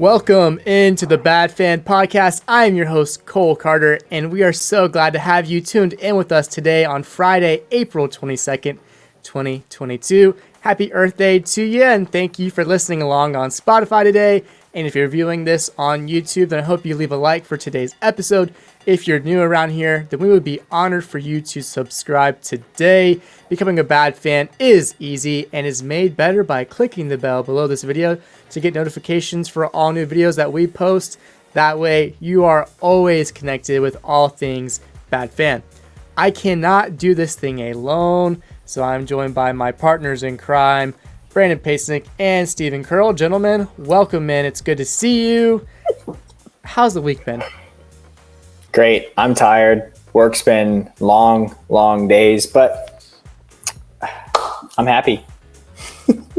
Welcome into the Bad Fan Podcast. I am your host, Cole Carter, and we are so glad to have you tuned in with us today on Friday, April 22nd, 2022. Happy Earth Day to you, and thank you for listening along on Spotify today. And if you're viewing this on YouTube, then I hope you leave a like for today's episode. If you're new around here, then we would be honored for you to subscribe today. Becoming a Bad Fan is easy and is made better by clicking the bell below this video to get notifications for all new videos that we post. That way, you are always connected with all things Bad Fan. I cannot do this thing alone, so I'm joined by my partners in crime, Brandon Pasnick and Stephen Curl. Gentlemen, welcome in. It's good to see you. How's the week been? Great. I'm tired. Work's been long days, but I'm happy.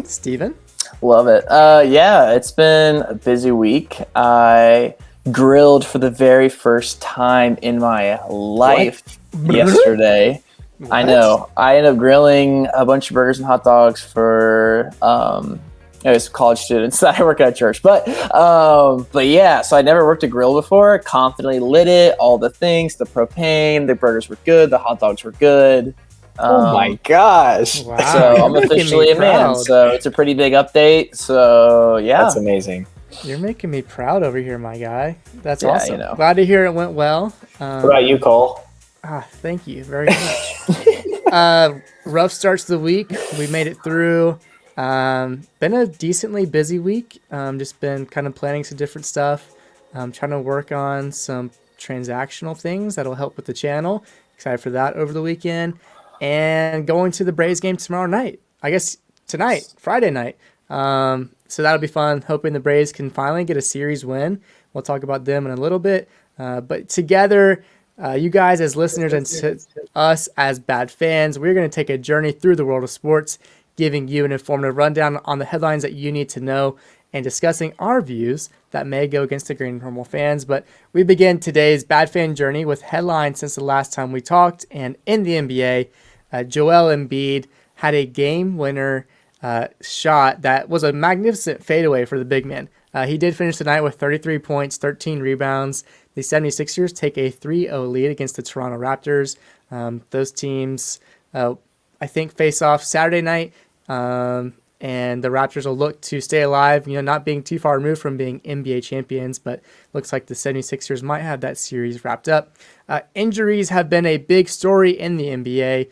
Stephen? Love it. Yeah, it's been a busy week. I grilled for the very first time in my life yesterday. What? I know. I ended up grilling a bunch of burgers and hot dogs for it was college students that I work at church. But yeah, so I never worked a grill before. Confidently lit it, all the things, the propane, the burgers were good, the hot dogs were good. Oh my gosh. Wow. So I'm officially a man. So it's a pretty big update. So yeah. That's amazing. You're making me proud over here, my guy. That's Yeah, awesome. you know. Glad to hear it went well. What about you, Cole? Thank you very much. Rough starts to the week. We made it through. Been a decently busy week. Just been kind of planning some different stuff. Trying to work on some transactional things that'll help with the channel. Excited for that over the weekend. And going to the Braves game tomorrow night. I guess tonight, Friday night. So that'll be fun. Hoping the Braves can finally get a series win. We'll talk about them in a little bit. But together, you guys as listeners and us as Bad Fans, we're going to take a journey through the world of sports, giving you an informative rundown on the headlines that you need to know and discussing our views that may go against the grain of normal fans. But we begin today's Bad Fan journey with headlines since the last time we talked. And in the NBA, Joel Embiid had a game winner shot that was a magnificent fadeaway for the big man. He did finish the night with 33 points, 13 rebounds. The 76ers take a 3-0 lead against the Toronto Raptors. Those teams, I think, face off Saturday night, and the Raptors will look to stay alive, not being too far removed from being NBA champions, but looks like the 76ers might have that series wrapped up. Injuries have been a big story in the NBA.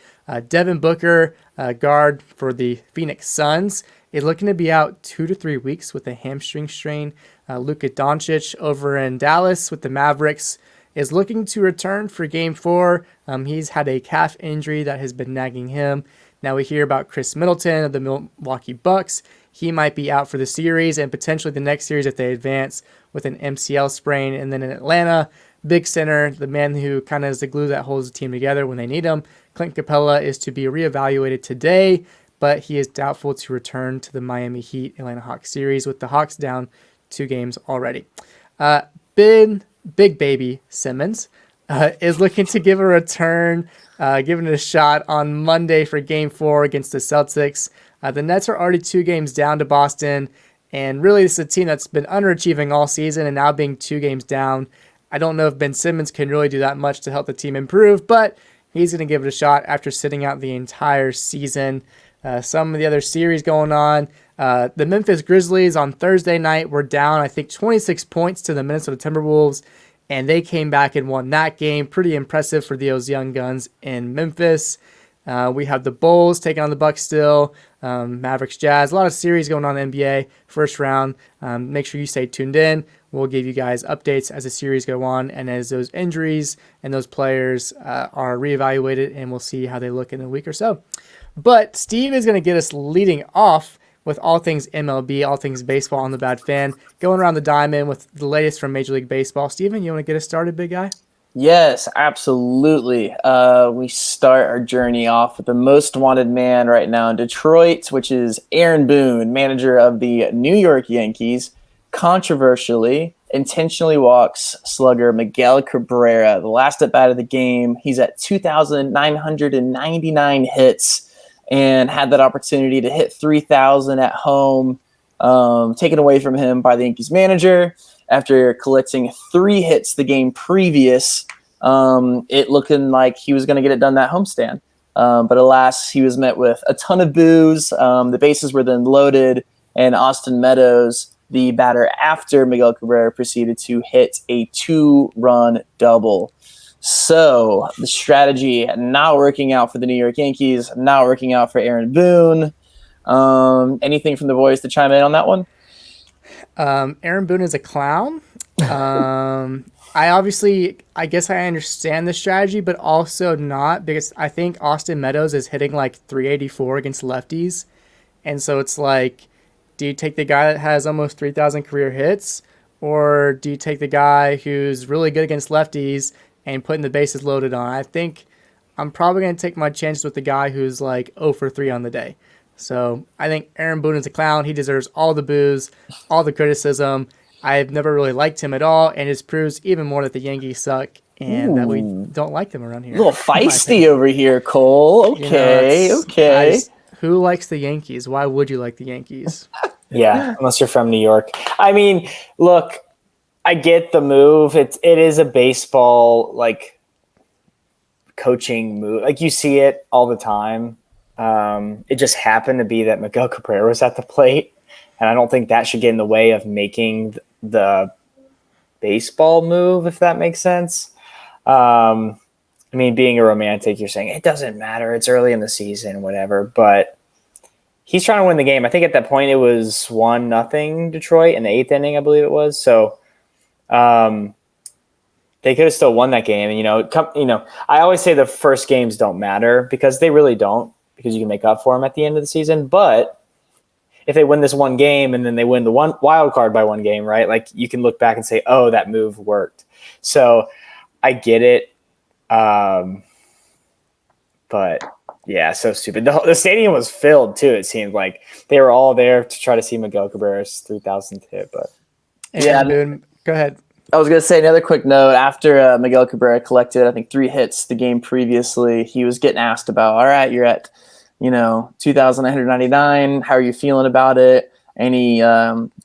Devin Booker, guard for the Phoenix Suns, is looking to be out 2 to 3 weeks with a hamstring strain. Luka Doncic over in Dallas with the Mavericks is looking to return for Game 4. He's had a calf injury that has been nagging him. Now we hear about Chris Middleton of the Milwaukee Bucks. He might be out for the series and potentially the next series if they advance with an MCL sprain. And then in Atlanta, big center, the man who kind of is the glue that holds the team together when they need him, Clint Capella, is to be reevaluated today, but he is doubtful to return to the Miami Heat Atlanta Hawks series with the Hawks down 2 games already. Big baby Simmons is looking to give a return, giving it a shot on Monday for Game 4 against the Celtics. The Nets are already 2 games down to Boston, and really this is a team that's been underachieving all season and now being 2 games down. I don't know if Ben Simmons can really do that much to help the team improve, but he's going to give it a shot after sitting out the entire season. Some of the other series going on. The Memphis Grizzlies on Thursday night were down, I think, 26 points to the Minnesota Timberwolves, and they came back and won that game. Pretty impressive for those young guns in Memphis. We have the Bulls taking on the Bucks still, Mavericks, Jazz. A lot of series going on in the NBA first round. Make sure you stay tuned in. We'll give you guys updates as the series go on and as those injuries and those players are reevaluated, and we'll see how they look in a week or so. But Steve is going to get us leading off with all things MLB, all things baseball on the Bad Fan, going around the diamond with the latest from Major League Baseball. Steven, you want to get us started, big guy? Yes, absolutely. We start our journey off with the most wanted man right now in Detroit, which is Aaron Boone, manager of the New York Yankees. Controversially, intentionally walks slugger Miguel Cabrera. The last at bat of the game, he's at 2,999 hits and had that opportunity to hit 3,000 at home taken away from him by the Yankees manager after collecting 3 hits the game previous. It looking like he was going to get it done that homestand. But alas, he was met with a ton of boos. The bases were then loaded, and Austin Meadows, the batter after Miguel Cabrera, proceeded to hit a 2-run double. So the strategy not working out for the New York Yankees, not working out for Aaron Boone. Anything from the boys to chime in on that one? Aaron Boone is a clown. I guess I understand the strategy, but also not, because I think Austin Meadows is hitting like 384 against lefties. And so it's like, do you take the guy that has almost 3,000 career hits, or do you take the guy who's really good against lefties and putting the bases loaded on? I think I'm probably going to take my chances with the guy who's like 0 for 3 on the day. So I think Aaron Boone is a clown. He deserves all the boos, all the criticism. I've never really liked him at all, and it proves even more that the Yankees suck and that we don't like them around here. A little feisty over here, Cole. Okay, okay. Who likes the Yankees? Why would you like the Yankees? Yeah, unless you're from New York. I mean, look, I get the move. It is a baseball like coaching move. Like you see it all the time. It just happened to be that Miguel Cabrera was at the plate, and I don't think that should get in the way of making the baseball move, if that makes sense. I mean, being a romantic, you're saying it doesn't matter. It's early in the season, whatever. But he's trying to win the game. I think at that point it was 1-0 Detroit in the 8th inning, I believe it was. So they could have still won that game. And, I always say the first games don't matter, because they really don't, because you can make up for them at the end of the season. But if they win this one game and then they win the one wild card by one game, right? Like you can look back and say, oh, that move worked. So I get it. But yeah, so stupid. The stadium was filled too. It seemed like they were all there to try to see Miguel Cabrera's 3,000th hit. But yeah, Boone, go ahead. I was going to say another quick note. After Miguel Cabrera collected, I think 3 hits the game previously, he was getting asked about, all right, you're at 2,999. How are you feeling about it? And he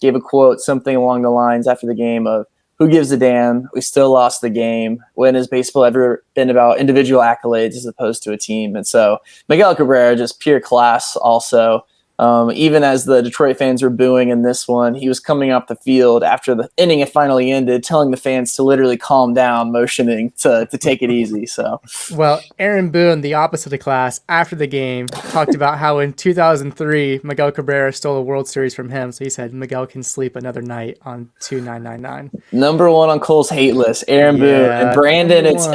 gave a quote, something along the lines after the game of, who gives a damn? We still lost the game. When has baseball ever been about individual accolades as opposed to a team? And so Miguel Cabrera, just pure class also. Even as the Detroit fans were booing in this one, he was coming off the field after the inning had finally ended, telling the fans to literally calm down, motioning to take it easy. So, well, Aaron Boone, the opposite of class, after the game, talked about how in 2003, Miguel Cabrera stole a World Series from him. So he said Miguel can sleep another night on 2,999. Number 1 on Cole's hate list, Aaron Boone. And Brandon, it's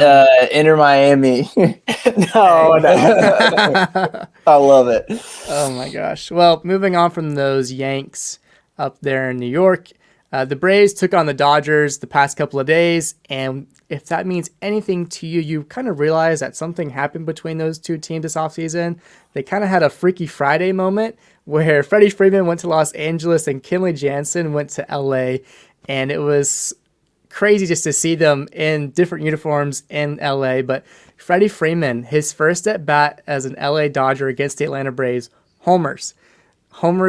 Inter Miami. No. I love it. Oh my gosh. Well, moving on from those Yanks up there in New York, the Braves took on the Dodgers the past couple of days, and if that means anything to you, you kind of realize that something happened between those two teams this offseason. They kind of had a Freaky Friday moment where Freddie Freeman went to Los Angeles and Kenley Jansen went to LA, and it was crazy just to see them in different uniforms in LA. But Freddie Freeman, his first at bat as an LA Dodger against the Atlanta Braves, homers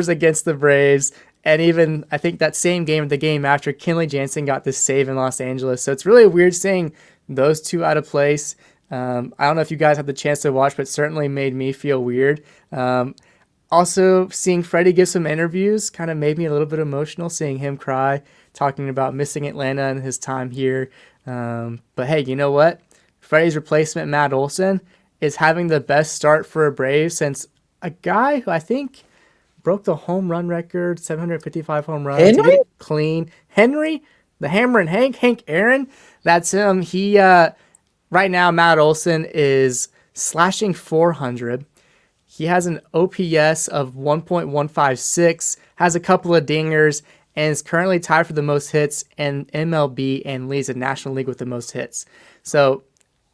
against the Braves. And even, I think that same game, the game after, Kenley Jansen got this save in Los Angeles. So it's really weird seeing those two out of place. I don't know if you guys had the chance to watch, but it certainly made me feel weird. Also, seeing Freddie give some interviews kind of made me a little bit emotional, seeing him cry, talking about missing Atlanta and his time here. But hey, you know what? Freddie's replacement, Matt Olson, is having the best start for a Brave since a guy who I think broke the home run record, 755 home runs. Henry? Clean. Henry, the Hammer and Hank Aaron. That's him. He right now, Matt Olson is slashing 400. He has an OPS of 1.156, has a couple of dingers, and is currently tied for the most hits in MLB and leads the National League with the most hits. So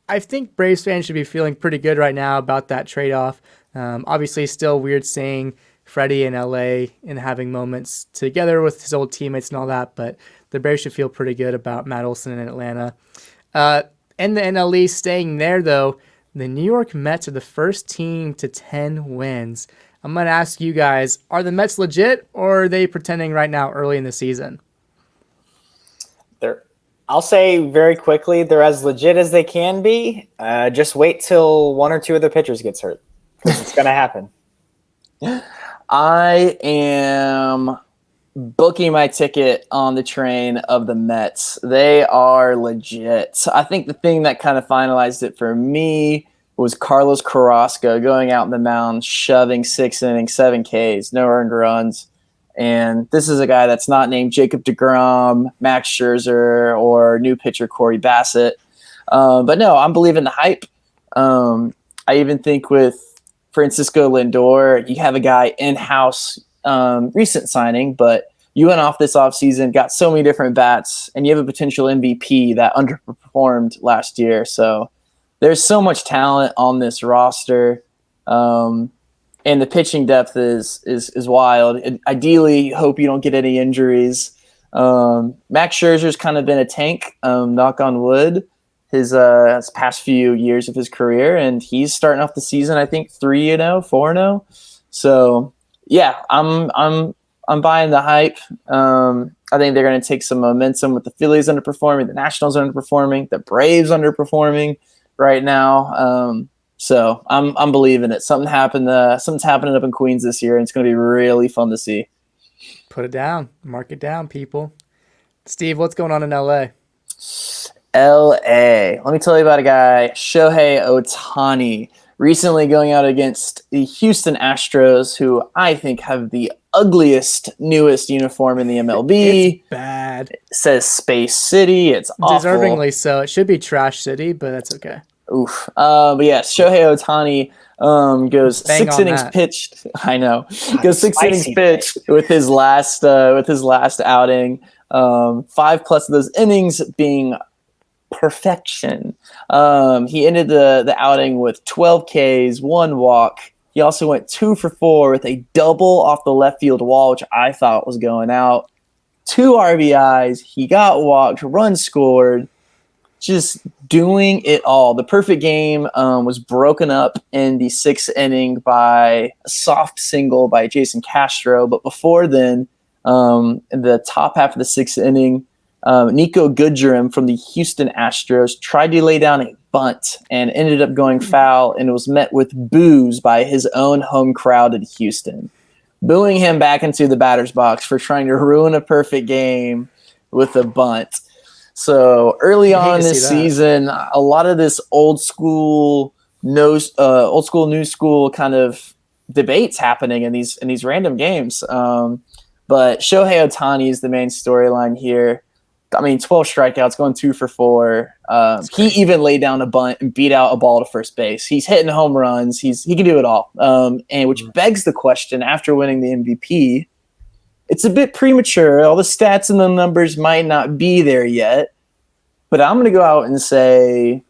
I think Braves fans should be feeling pretty good right now about that trade-off. Obviously, still weird seeing Freddie in LA and having moments together with his old teammates and all that, but the Braves should feel pretty good about Matt Olson in Atlanta. In the NL East, staying there though, the New York Mets are the first team to 10 wins. I'm going to ask you guys, are the Mets legit or are they pretending right now early in the season? I'll say very quickly, they're as legit as they can be. Just wait till one or two of the pitchers gets hurt because it's going to happen. I am booking my ticket on the train of the Mets. They are legit. I think the thing that kind of finalized it for me was Carlos Carrasco going out in the mound, shoving 6 innings, 7 Ks, no earned runs. And this is a guy that's not named Jacob deGrom, Max Scherzer, or new pitcher Corey Bassett. But no, I'm believing the hype. I even think with Francisco Lindor, you have a guy in-house, recent signing, but you went off this offseason, got so many different bats, and you have a potential MVP that underperformed last year. So there's so much talent on this roster. And the pitching depth is wild. And ideally, you hope you don't get any injuries. Max Scherzer's kind of been a tank, knock on wood, his past few years of his career, and he's starting off the season, I think 3-0, 4-0. So yeah, I'm buying the hype. I think they're going to take some momentum with the Phillies underperforming, the Nationals underperforming, the Braves underperforming right now. So I'm believing it. Something's happening up in Queens this year, and it's going to be really fun to see. Put it down. Mark it down, people. Steve, what's going on in LA? LA. Let me tell you about a guy, Shohei Ohtani, recently going out against the Houston Astros, who I think have the ugliest, newest uniform in the MLB. It's bad. It says Space City. It's awful. Deservingly so. It should be Trash City, but that's okay. Oof. But yeah, Shohei Ohtani goes Bang 6 innings that. pitched. I know. Goes 6 innings pitched with his last outing. 5+ of those innings being perfection. He ended the outing with 12 Ks, 1 walk. He also went 2 for 4 with a double off the left field wall, which I thought was going out. 2 RBIs. He got walked, runs scored. Just doing it all. The perfect game was broken up in the 6th inning by a soft single by Jason Castro. But before then, in the top half of the 6th inning, Nico Goodrum from the Houston Astros tried to lay down a bunt and ended up going foul, and it was met with boos by his own home crowd in Houston, booing him back into the batter's box for trying to ruin a perfect game with a bunt. So early on this season, a lot of this old school, new school kind of debates happening in these random games. But Shohei Ohtani is the main storyline here. I mean, 12 strikeouts, going 2 for 4. He even laid down a bunt and beat out a ball to first base. He's hitting home runs. He can do it all. And which begs the question, after winning the MVP, it's a bit premature. All the stats and the numbers might not be there yet. But I'm going to go out and say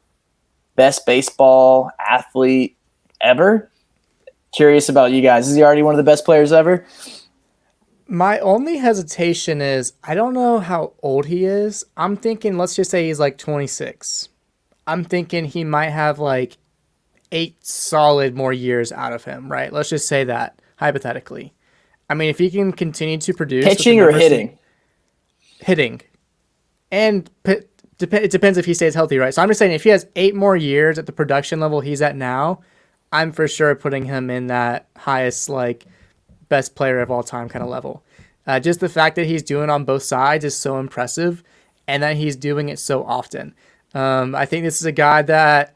best baseball athlete ever. Curious about you guys. Is he already one of the best players ever? My only hesitation is I don't know how old he is. I'm thinking, let's just say he's like 26. I'm thinking he might have like 8 solid more years out of him, right? Let's just say that, hypothetically. I mean, if he can continue to produce. Pitching or hitting? Hitting. And it depends if he stays healthy, right? So I'm just saying if he has 8 more years at the production level he's at now, I'm for sure putting him in that highest, like, best player of all time kind of level. Just the fact that he's doing on both sides is so impressive, and that he's doing it so often. I think this is a guy that,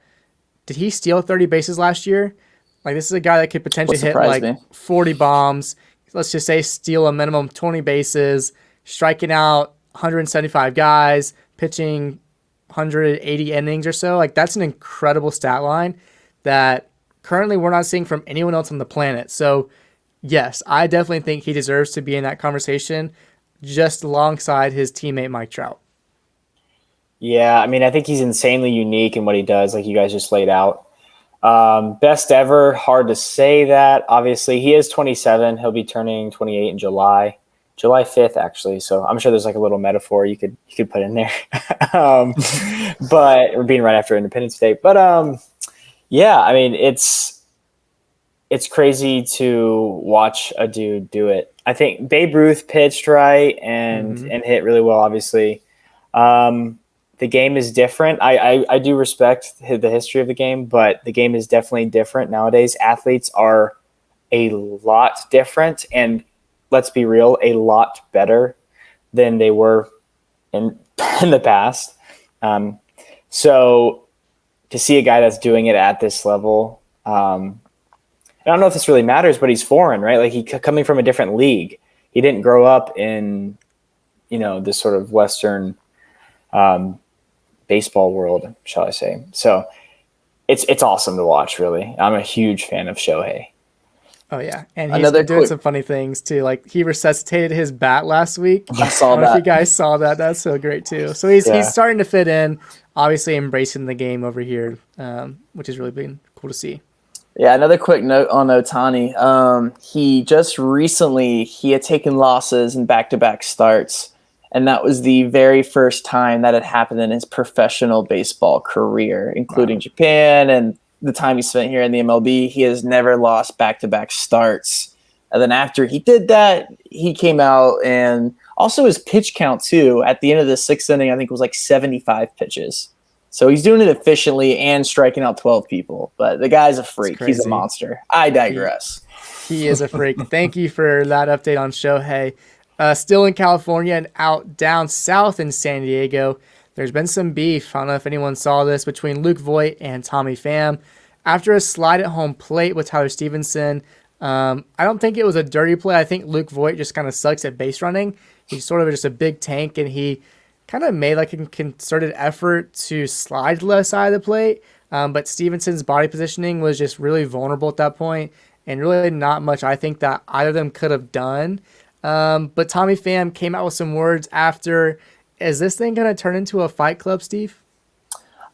did he steal 30 bases last year? Like, this is a guy that could potentially hit like 40 bombs. Let's just say steal a minimum 20 bases, striking out 175 guys, pitching 180 innings or so. Like, that's an incredible stat line that currently we're not seeing from anyone else on the planet. So yes, I definitely think he deserves to be in that conversation just alongside his teammate Mike Trout. Yeah, I mean, I think he's insanely unique in what he does, like you guys just laid out. Best ever, hard to say that. Obviously, he is 27. He'll be turning 28 in July 5th, actually. So I'm sure there's like a little metaphor you could put in there. But we're being right after Independence Day. But yeah, I mean, it's it's crazy to watch a dude do it. I think Babe Ruth pitched right and hit really well, obviously. The game is different. I do respect the history of the game, but the game is definitely different nowadays. Athletes are a lot different, and let's be real, a lot better than they were in the past. So to see a guy that's doing it at this level, I don't know if this really matters, but he's foreign, right? Like, he coming from a different league. He didn't grow up in, this sort of Western baseball world, shall I say. So it's awesome to watch, really. I'm a huge fan of Shohei. Oh, yeah. And he's been doing some funny things, too. Like, he resuscitated his bat last week. I saw don't know if you guys saw that. That's so great, too. So he's starting to fit in, obviously embracing the game over here, which has really been cool to see. Yeah, another quick note on Ohtani. He just recently, he had taken losses in back-to-back starts, and that was the very first time that had happened in his professional baseball career, including Japan and the time he spent here in the MLB. He has never lost back-to-back starts. And then after he did that, he came out, and also his pitch count, too, at the end of the sixth inning, I think it was like 75 pitches. So he's doing it efficiently and striking out 12 people. But the guy's a freak. He's a monster. I digress. He is a freak. Thank you for that update on Shohei. Still in California and out down south in San Diego, there's been some beef. I don't know if anyone saw this, between Luke Voit and Tommy Pham. After a slide at home plate with Tyler Stevenson, I don't think it was a dirty play. I think Luke Voit just kind of sucks at base running. He's sort of just a big tank, and he kind of made like a concerted effort to slide to the left side of the plate. But Stevenson's body positioning was just really vulnerable at that point, and really not much I think that either of them could have done. But Tommy Pham came out with some words after. Is this thing going to turn into a fight club, Steve?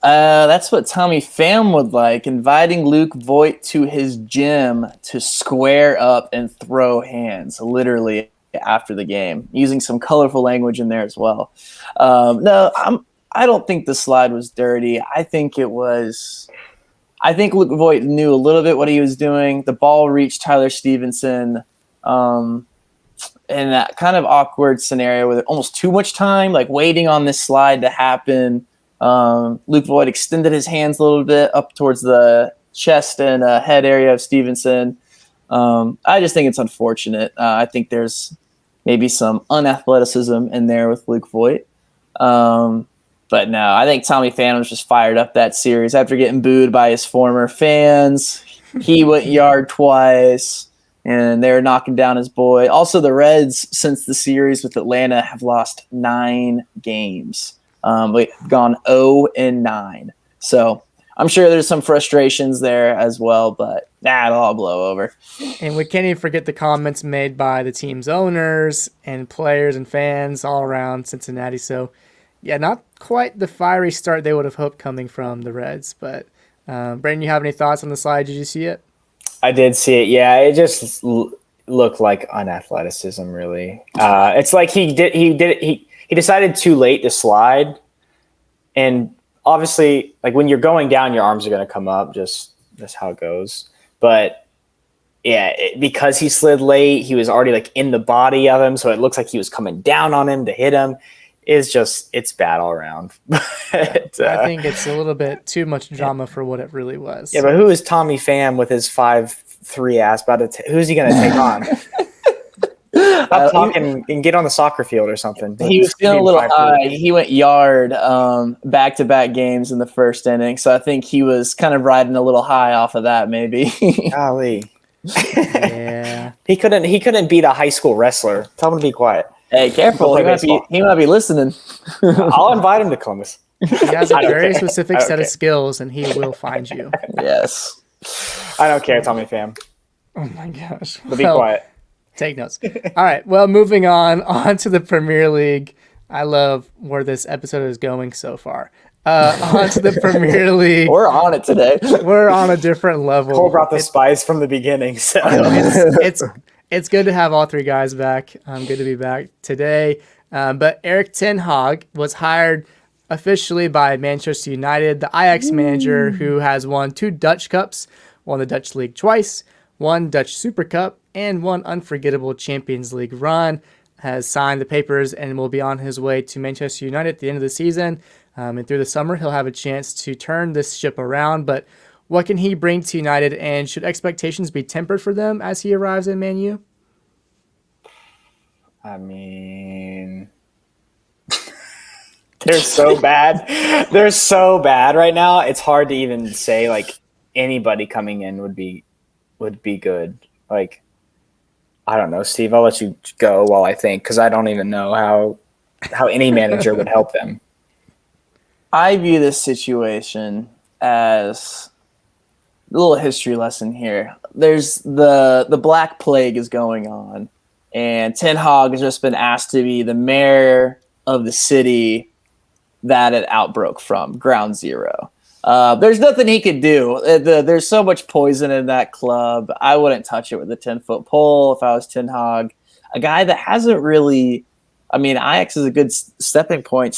That's what Tommy Pham would like, inviting Luke Voit to his gym to square up and throw hands, literally, after the game, using some colorful language in there as well. I don't think the slide was dirty. I think Luke Voit knew a little bit what he was doing. The ball reached Tyler Stevenson in that kind of awkward scenario with almost too much time, like waiting on this slide to happen. Luke Voit extended his hands a little bit up towards the chest and head area of Stevenson. I just think it's unfortunate. I think there's maybe some unathleticism in there with Luke Voit. But no, I think Tommy Pham was just fired up that series after getting booed by his former fans. He went yard twice, and they're knocking down his boy. Also, the Reds, since the series with Atlanta, have lost 9 games. We've gone 0-9. So I'm sure there's some frustrations there as well, but it'll all blow over. And we can't even forget the comments made by the team's owners and players and fans all around Cincinnati. So, yeah, not quite the fiery start they would have hoped coming from the Reds. But, Brandon, you have any thoughts on the slide? Did you see it? I did see it. Yeah, it just looked like unathleticism, really. It's like he decided too late to slide, and obviously, like, when you're going down, your arms are going to come up. Just that's how it goes. But yeah, because he slid late, he was already like in the body of him, so it looks like he was coming down on him to hit him. It's bad all around. I think it's a little bit too much drama for what it really was. Yeah, but who is Tommy Pham with his 5'3" ass? Who's he going to take on? Stop talking and get on the soccer field or something. He was feeling a little high. He went yard back-to-back games in the first inning, so I think he was kind of riding a little high off of that, maybe. Golly. Yeah. He couldn't beat a high school wrestler. Tell him to be quiet. Hey, careful. He might be listening. I'll invite him to Columbus. He has a very specific set of skills, and he will find you. Yes. I don't care, Tommy Pham. Oh, my gosh. But be quiet. Take notes. All right. Well, moving on to the Premier League. I love where this episode is going so far. On to the Premier League. We're on it today. We're on a different level. Cole brought the spice from the beginning. So it's good to have all 3 guys back. Good to be back today. But Eric Ten Hag was hired officially by Manchester United, the Ajax manager who has won 2 Dutch Cups, won the Dutch League twice, one Dutch Super Cup, and one unforgettable Champions League run. Has signed the papers and will be on his way to Manchester United at the end of the season. And through the summer, he'll have a chance to turn this ship around. But what can he bring to United, and should expectations be tempered for them as he arrives in Man U? I mean, they're so bad. They're so bad right now. It's hard to even say like anybody coming in would be good. Like, I don't know, Steve. I'll let you go while I think, because I don't even know how any manager would help them. I view this situation as a little history lesson here. There's the Black Plague is going on, and Ten Hag has just been asked to be the mayor of the city that it outbroke from, ground zero. There's nothing he could do. There's so much poison in that club. I wouldn't touch it with a 10-foot pole if I was Ten Hag. A guy that hasn't really, I mean, Ajax is a good starting point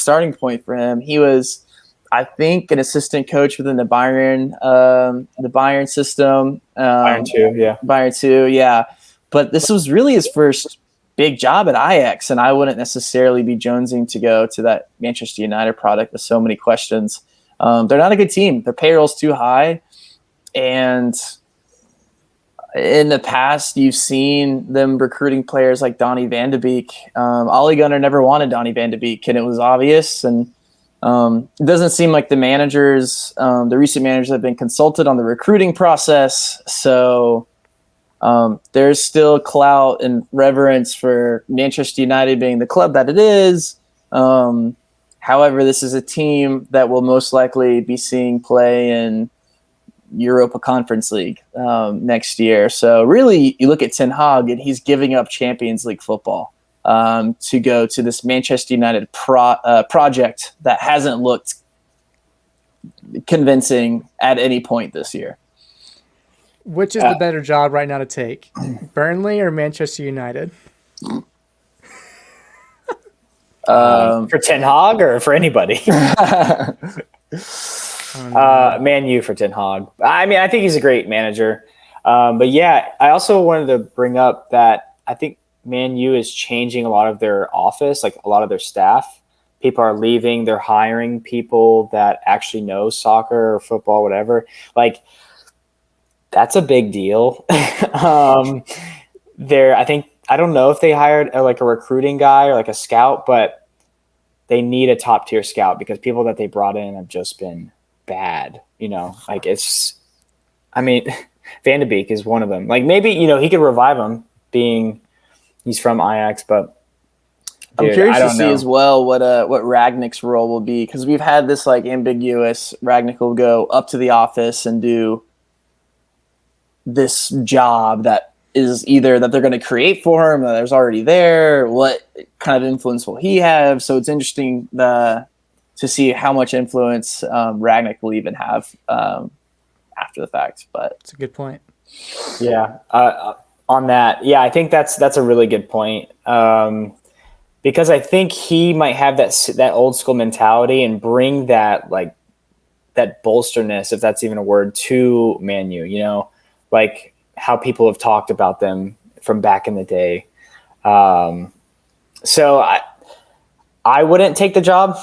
for him. He was, I think, an assistant coach within the Bayern system. Bayern 2, yeah. But this was really his first big job at Ajax, and I wouldn't necessarily be jonesing to go to that Manchester United product with so many questions. They're not a good team. Their payroll's too high, and in the past, you've seen them recruiting players like Donny van de Beek. Ole Gunnar never wanted Donny van de Beek, and it was obvious. And it doesn't seem like the recent managers have been consulted on the recruiting process. So there's still clout and reverence for Manchester United being the club that it is. However, this is a team that will most likely be seeing play in Europa Conference League next year. So really, you look at Ten Hag, and he's giving up Champions League football to go to this Manchester United project that hasn't looked convincing at any point this year. Which is the better job right now to take, Burnley or Manchester United? For Ten Hag or for anybody? Man U for Ten Hag. I mean, I think he's a great manager. But yeah, I also wanted to bring up that I think Man U is changing a lot of their office, like a lot of their staff. People are leaving. They're hiring people that actually know soccer or football, whatever. Like, that's a big deal. I don't know if they hired a recruiting guy or like a scout, but they need a top tier scout because people that they brought in have just been bad. Van de Beek is one of them. Like, maybe, he could revive him being he's from Ajax, but I'm curious to see as well what Ragnick's role will be, because we've had this ambiguous. Ragnick will go up to the office and do this job that is either that they're going to create for him, that there's already there. What kind of influence will he have? So it's interesting to see how much influence Ragnick will even have after the fact. But it's a good point. Yeah. On that, yeah, I think that's a really good point. Because I think he might have that old school mentality and bring that bolsterness, if that's even a word, to Man U. Like how people have talked about them from back in the day. So I wouldn't take the job.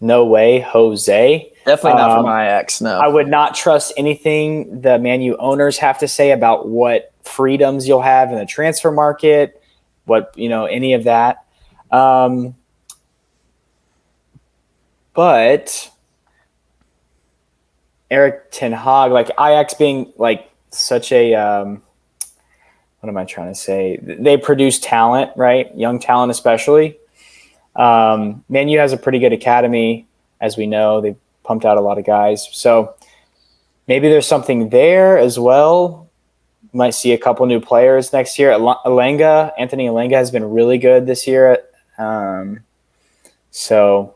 No way, Jose. Definitely not from Ajax, no. I would not trust anything the Man U owners have to say about what freedoms you'll have in the transfer market, any of that. But Erik Ten Hag, Ajax being such a what am I trying to say? They produce talent, right? Young talent, especially. Man U has a pretty good academy, as we know. They've pumped out a lot of guys, so maybe there's something there as well. Might see a couple new players next year. Anthony Elanga has been really good this year. So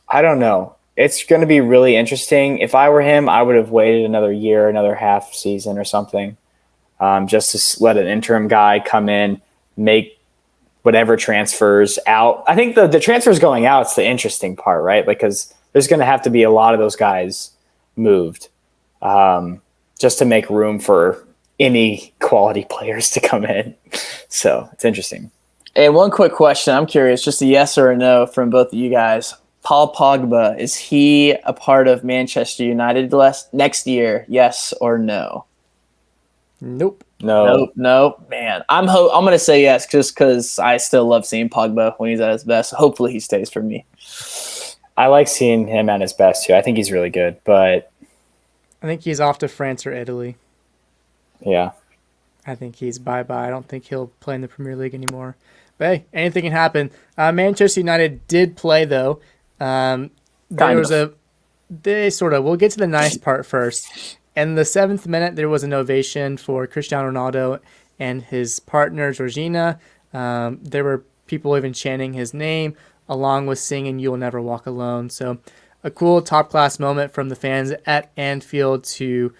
I don't know. It's going to be really interesting. If I were him, I would have waited another year, another half season or something, just to let an interim guy come in, make whatever transfers out. I think the transfers going out is the interesting part, right? Because there's going to have to be a lot of those guys moved just to make room for any quality players to come in. So it's interesting. And one quick question. I'm curious, just a yes or a no from both of you guys. Paul Pogba, is he a part of Manchester United next year? Yes or no? Nope. No. Nope. Man, I'm going to say yes just because I still love seeing Pogba when he's at his best. Hopefully he stays for me. I like seeing him at his best too. I think he's really good, but I think he's off to France or Italy. yeah. I think he's bye-bye. I don't think he'll play in the Premier League anymore. But hey, anything can happen. Manchester United did play, though. We'll get to the nice part first. In the 7th minute, there was an ovation for Cristiano Ronaldo and his partner, Georgina. There were people even chanting his name, along with singing "You Will Never Walk Alone." So a cool top-class moment from the fans at Anfield to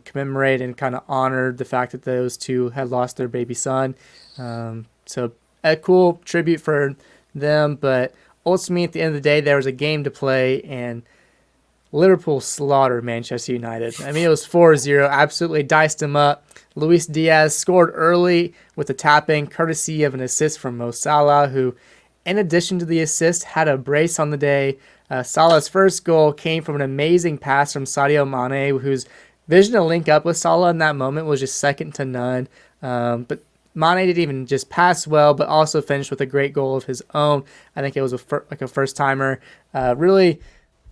commemorate and kind of honor the fact that those two had lost their baby son. So a cool tribute for them, but ultimately at the end of the day, there was a game to play, and Liverpool slaughtered Manchester United. I mean, it was 4-0, absolutely diced them up. Luis Diaz scored early with a tap-in, courtesy of an assist from Mo Salah, who, in addition to the assist, had a brace on the day. Salah's first goal came from an amazing pass from Sadio Mane, whose vision to link up with Salah in that moment was just second to none. But Mane didn't even just pass well, but also finished with a great goal of his own. I think it was a first-timer.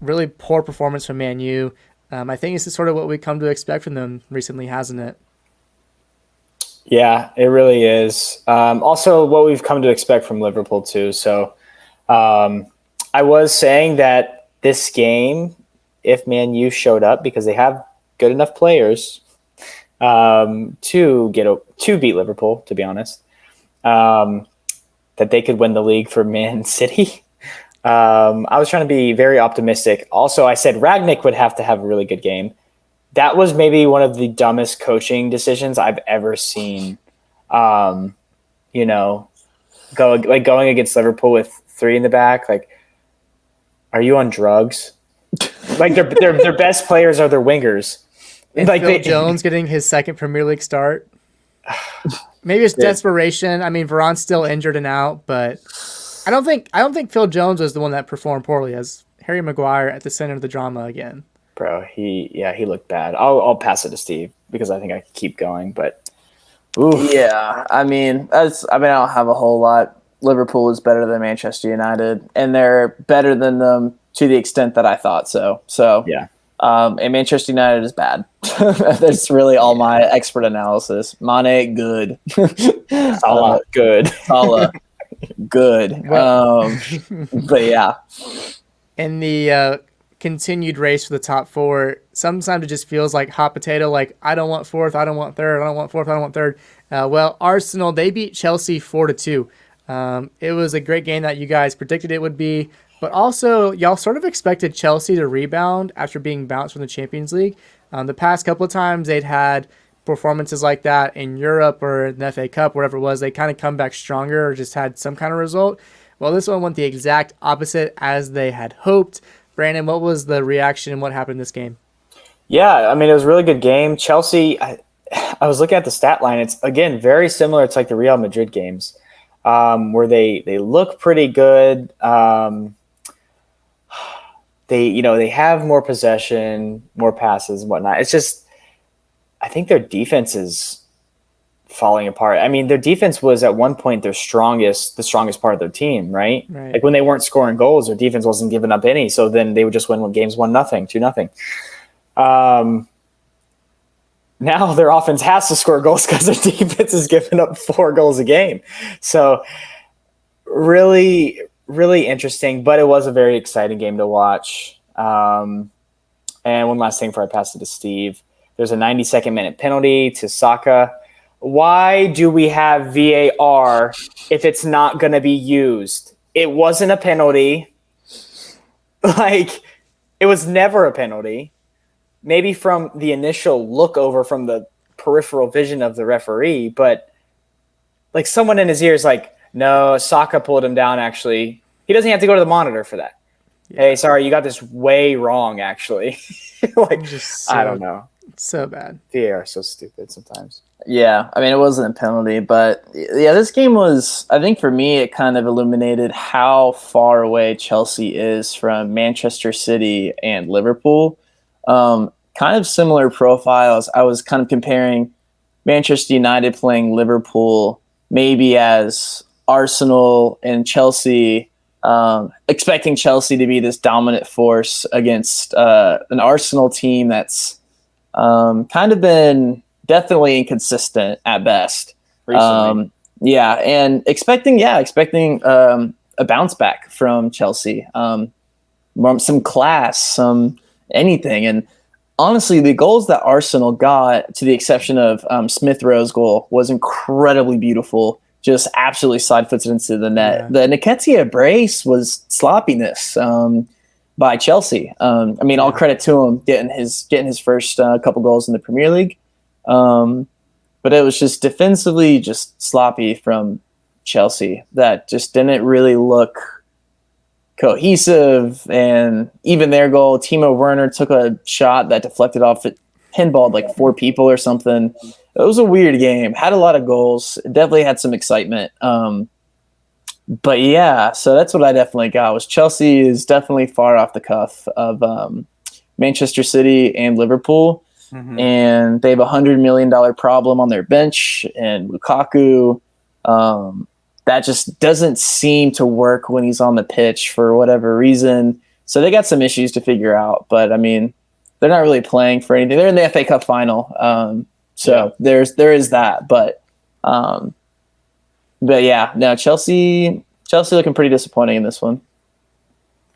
Really poor performance from Man U. I think this is sort of what we come to expect from them recently, hasn't it? Yeah, it really is. Also, what we've come to expect from Liverpool too. So I was saying that this game, if Man U showed up, because they have good enough players to beat Liverpool, to be honest, that they could win the league for Man City. I was trying to be very optimistic. Also, I said Ragnick would have to have a really good game. That was maybe one of the dumbest coaching decisions I've ever seen. Going against Liverpool with 3 in the back. Like, are you on drugs? Like their best players are their wingers. And like Phil Jones getting his second Premier League start. Maybe it's desperation. I mean, Varane's still injured and out, but I don't think Phil Jones was the one that performed poorly as Harry Maguire at the center of the drama again. Bro, he looked bad. I'll pass it to Steve because I think I can keep going, but oof. Yeah, I don't have a whole lot. Liverpool is better than Manchester United, and they're better than them to the extent that I thought so. So yeah. And Manchester United is bad. That's really all my expert analysis. Mane, good. Salah, good. Salah, good. But yeah. In the continued race for the top 4, sometimes it just feels like hot potato, like I don't want 4th, I don't want 3rd, I don't want 4th, I don't want 3rd. Well, Arsenal, they beat Chelsea 4-2. It was a great game that you guys predicted it would be, but also y'all sort of expected Chelsea to rebound after being bounced from the Champions League. The past couple of times they'd had performances like that in Europe or in the FA Cup, whatever it was, they kind of come back stronger or just had some kind of result. Well, this one went the exact opposite as they had hoped. Brandon, what was the reaction and what happened in this game? Yeah, I mean, it was a really good game. Chelsea, I was looking at the stat line. It's, again, very similar to like the Real Madrid games where they look pretty good. They have more possession, more passes and whatnot. It's just, I think their defense is falling apart. I mean, their defense was at one point the strongest part of their team, right? Like when they weren't scoring goals, their defense wasn't giving up any. So then they would just win games 1-0, 2-0. Now their offense has to score goals because their defense is giving up 4 goals a game. So really, really interesting, but it was a very exciting game to watch. And one last thing before I pass it to Steve. There's a 92nd minute penalty to Saka. Why do we have VAR if it's not going to be used? It wasn't a penalty. Like, it was never a penalty. Maybe from the initial look over from the peripheral vision of the referee, but like someone in his ear is like, no, Saka pulled him down, actually. He doesn't have to go to the monitor for that. Yeah. Hey, sorry, you got this way wrong, actually. I don't know. So bad. VAR is so stupid sometimes. Yeah, I mean, it wasn't a penalty, but yeah, this game was, I think for me, it kind of illuminated how far away Chelsea is from Manchester City and Liverpool. Kind of similar profiles. I was kind of comparing Manchester United playing Liverpool maybe as Arsenal and Chelsea, expecting Chelsea to be this dominant force against an Arsenal team that's kind of been definitely inconsistent at best. Recently. Yeah, and expecting a bounce back from Chelsea, some class, some anything. And honestly, the goals that Arsenal got, to the exception of Smith Rowe's goal, was incredibly beautiful. Just absolutely side footed into the net. Yeah. The Nketiah brace was sloppiness by Chelsea. I mean, all credit to him getting his first couple goals in the Premier League. But it was just defensively just sloppy from Chelsea. That just didn't really look cohesive. And even their goal, Timo Werner took a shot that deflected off it, pinballed like 4 people or something. It was a weird game. Had a lot of goals. It definitely had some excitement. But yeah, so that's what I definitely got. Was Chelsea is definitely far off the cuff of Manchester City and Liverpool. Mm-hmm. And they have $100 million problem on their bench, and Lukaku, that just doesn't seem to work when he's on the pitch for whatever reason. So they got some issues to figure out, but I mean, they're not really playing for anything. They're in the FA Cup final. There is that, but yeah, no, Chelsea looking pretty disappointing in this one.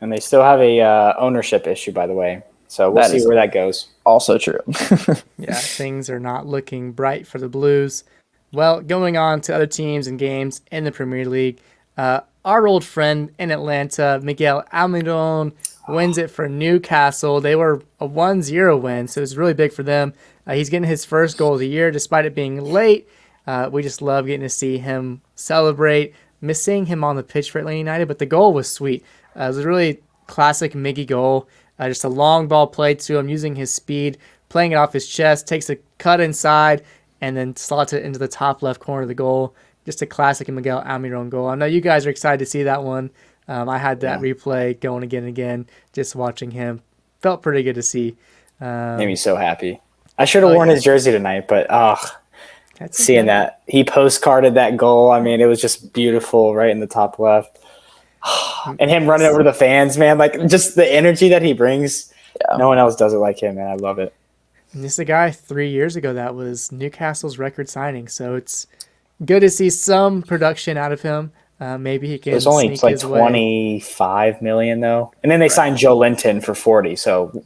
And they still have a ownership issue, by the way. So we'll see where that goes. Also true. Yeah, things are not looking bright for the Blues. Well, going on to other teams and games in the Premier League, our old friend in Atlanta, Miguel Almiron, wins it for Newcastle. They were a 1-0 win, so it was really big for them. He's getting his first goal of the year, despite it being late. We just love getting to see him celebrate. Miss seeing him on the pitch for Atlanta United, but the goal was sweet. It was a really classic Miggy goal. Just a long ball played to him, using his speed, playing it off his chest, takes a cut inside, and then slots it into the top left corner of the goal. Just a classic Miguel Almiron goal. I know you guys are excited to see that one. I had that replay going again and again, just watching him. Felt pretty good to see. Made me so happy. I should have worn his jersey tonight, but seeing that. He postcarded that goal. I mean, it was just beautiful right in the top left. And him running over the fans, man, like just the energy that he brings. Yeah. No one else does it like him, man. I love it. And this is a guy 3 years ago that was Newcastle's record signing, so it's good to see some production out of him. Maybe he can. It was only like 25 million though, and then they signed Joe Linton for 40. So